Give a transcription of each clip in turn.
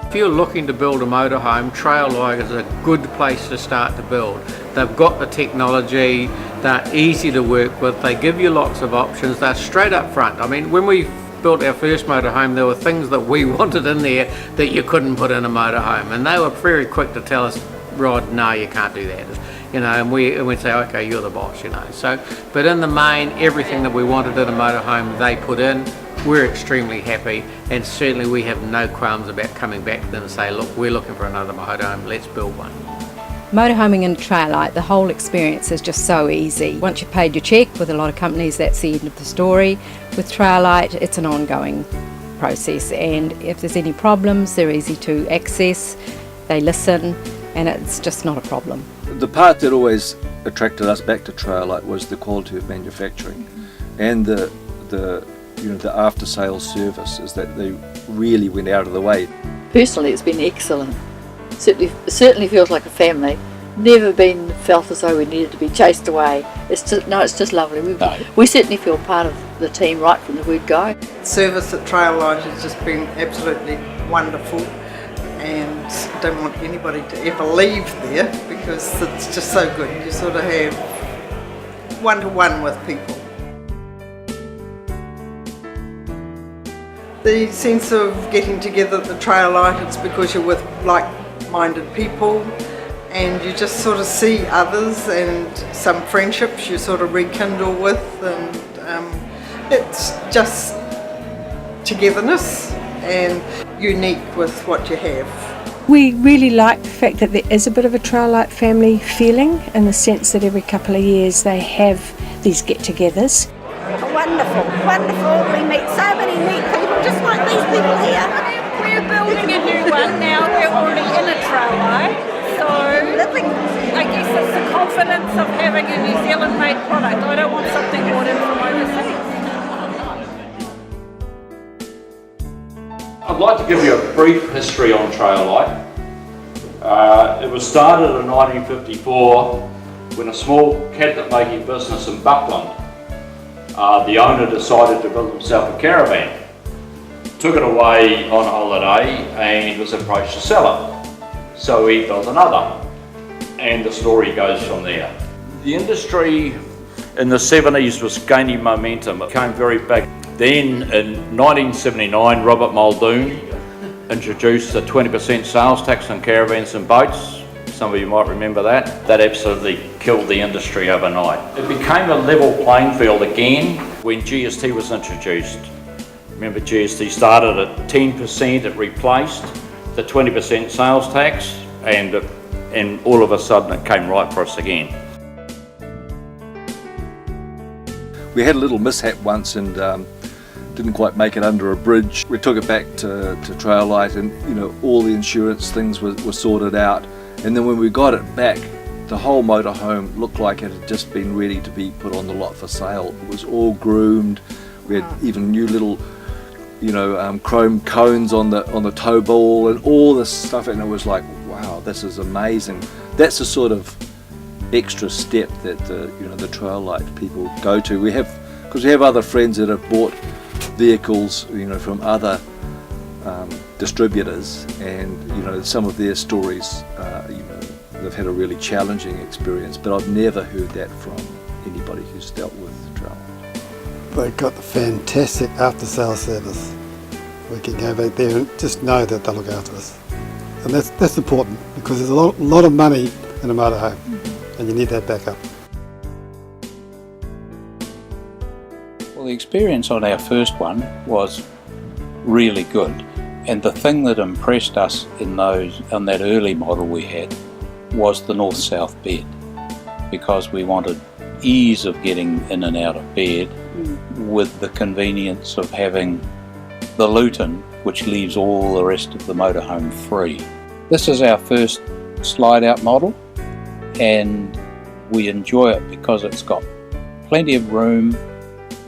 If you're looking to build a motorhome, TrailLite is a good place to start to build. They've got the technology, they're easy to work with, they give you lots of options, they're straight up front. I mean, when we built our first motorhome, there were things that we wanted in there that you couldn't put in a motorhome, and they were very quick to tell us, Rod, no, you can't do that. You know, and we'd say, okay, you're the boss, you know. So, but in the main, everything that we wanted in a motorhome, they put in. We're extremely happy, and certainly we have no qualms about coming back to them and say, look, we're looking for another motorhome, let's build one. Motorhoming in TrailLite, the whole experience is just so easy. Once you've paid your cheque, with a lot of companies that's the end of the story. With TrailLite, it's an ongoing process, and if there's any problems, they're easy to access, they listen, and it's just not a problem. The part that always attracted us back to TrailLite was the quality of manufacturing and the after sales service, is that they really went out of the way. Personally, it's been excellent. Certainly feels like a family. Never been felt as though we needed to be chased away. It's just lovely. We certainly feel part of the team right from the word go. Service at TrailLite has just been absolutely wonderful, and I don't want anybody to ever leave there because it's just so good. You sort of have one-to-one with people. The sense of getting together at the TrailLite, it's because you're with like-minded people and you just sort of see others, and some friendships you sort of rekindle with, and it's just togetherness and unique with what you have. We really like the fact that there is a bit of a TrailLite family feeling, in the sense that every couple of years they have these get-togethers. Wonderful, wonderful. We meet so many neat people, just like these people here. We're building a new one now. We're already in a TrailLite, so I guess it's the confidence of having a New Zealand-made product. I don't want something brought in from overseas. I'd like to give you a brief history on TrailLite. It was started in 1954 when a small cabinet making business in Buckland, the owner decided to build himself a caravan. Took it away on holiday and was approached to sell it. So he built another, and the story goes from there. The industry in the 70s was gaining momentum. It became very big. Then in 1979, Robert Muldoon introduced the 20% sales tax on caravans and boats. Some of you might remember that. That absolutely killed the industry overnight. It became a level playing field again when GST was introduced. Remember, GST started at 10%, it replaced the 20% sales tax, and all of a sudden it came right for us again. We had a little mishap once and didn't quite make it under a bridge. We took it back to TrailLite, and all the insurance things were sorted out. And then when we got it back, the whole motorhome looked like it had just been ready to be put on the lot for sale. It was all groomed. We had even new little, chrome cones on the tow ball and all this stuff, and it was like, wow, this is amazing. That's the sort of extra step that the TrailLite people go to. Because we have other friends that have bought vehicles, from other distributors, and some of their stories, they've had a really challenging experience, but I've never heard that from anybody who's dealt with TrailLite. They've got the fantastic after sales service. We can go back there and just know that they'll look after us, and that's important, because there's a lot of money in a motorhome, and you need that backup. Well, the experience on our first one was really good. And the thing that impressed us on that early model we had was the north-south bed, because we wanted ease of getting in and out of bed with the convenience of having the Luton, which leaves all the rest of the motorhome free. This is our first slide-out model, and we enjoy it because it's got plenty of room.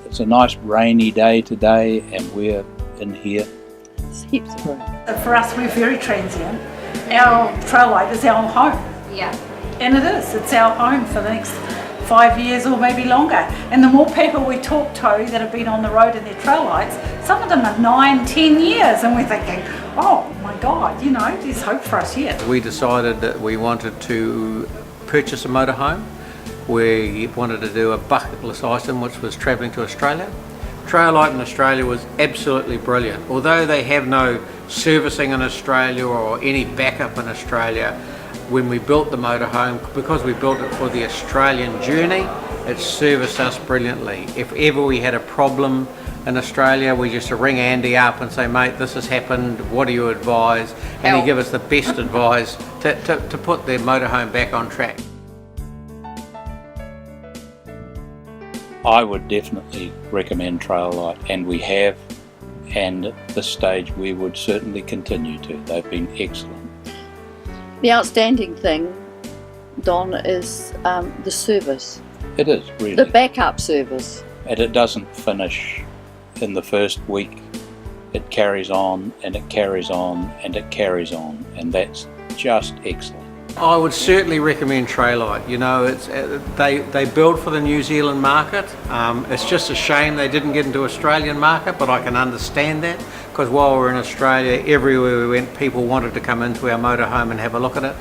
It's a nice rainy day today, and we're in here. Heaps of room. For us, we're very transient. Our TrailLite is our home. Yeah. And it is. It's our home for the next 5 years or maybe longer. And the more people we talk to that have been on the road in their TrailLites, some of them are 9, 10 years, and we're thinking, oh my God, you know, there's hope for us yet. We decided that we wanted to purchase a motorhome. We wanted to do a bucket list item, which was travelling to Australia. TrailLite in Australia was absolutely brilliant. Although they have no servicing in Australia or any backup in Australia, when we built the motorhome, because we built it for the Australian journey, it serviced us brilliantly. If ever we had a problem in Australia, we just ring Andy up and say, mate, this has happened, what do you advise? And he give us the best advice to put the motorhome back on track. I would definitely recommend TrailLite, and we have, and at this stage we would certainly continue to. They've been excellent. The outstanding thing, Don, is the service. It is, really. The backup service. And it doesn't finish in the first week. It carries on and it carries on and it carries on, and that's just excellent. I would certainly recommend TrailLite. You know, it's they build for the New Zealand market. It's just a shame they didn't get into Australian market, but I can understand that, because while we're in Australia, everywhere we went, people wanted to come into our motorhome and have a look at it.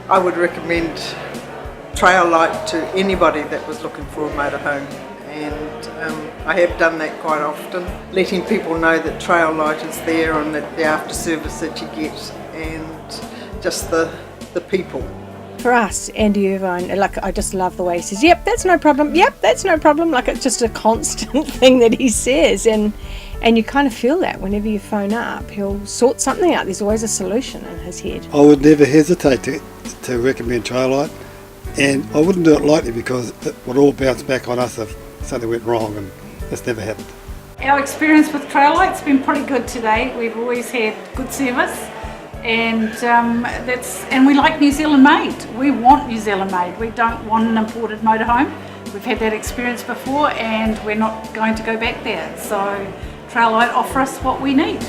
I would recommend TrailLite to anybody that was looking for a motorhome, and I have done that quite often, letting people know that TrailLite is there and that the after service that you get, and just the people. For us, Andy Irvine, like, I just love the way he says, yep, that's no problem, yep, that's no problem. Like, it's just a constant thing that he says, and you kind of feel that whenever you phone up, he'll sort something out. There's always a solution in his head. I would never hesitate to recommend TrailLite, and I wouldn't do it lightly, because it would all bounce back on us if something went wrong, and that's never happened. Our experience with TrailLite's been pretty good today. We've always had good service, and and we like New Zealand made. We want New Zealand made. We don't want an imported motorhome. We've had that experience before, and we're not going to go back there. So TrailLite offer us what we need.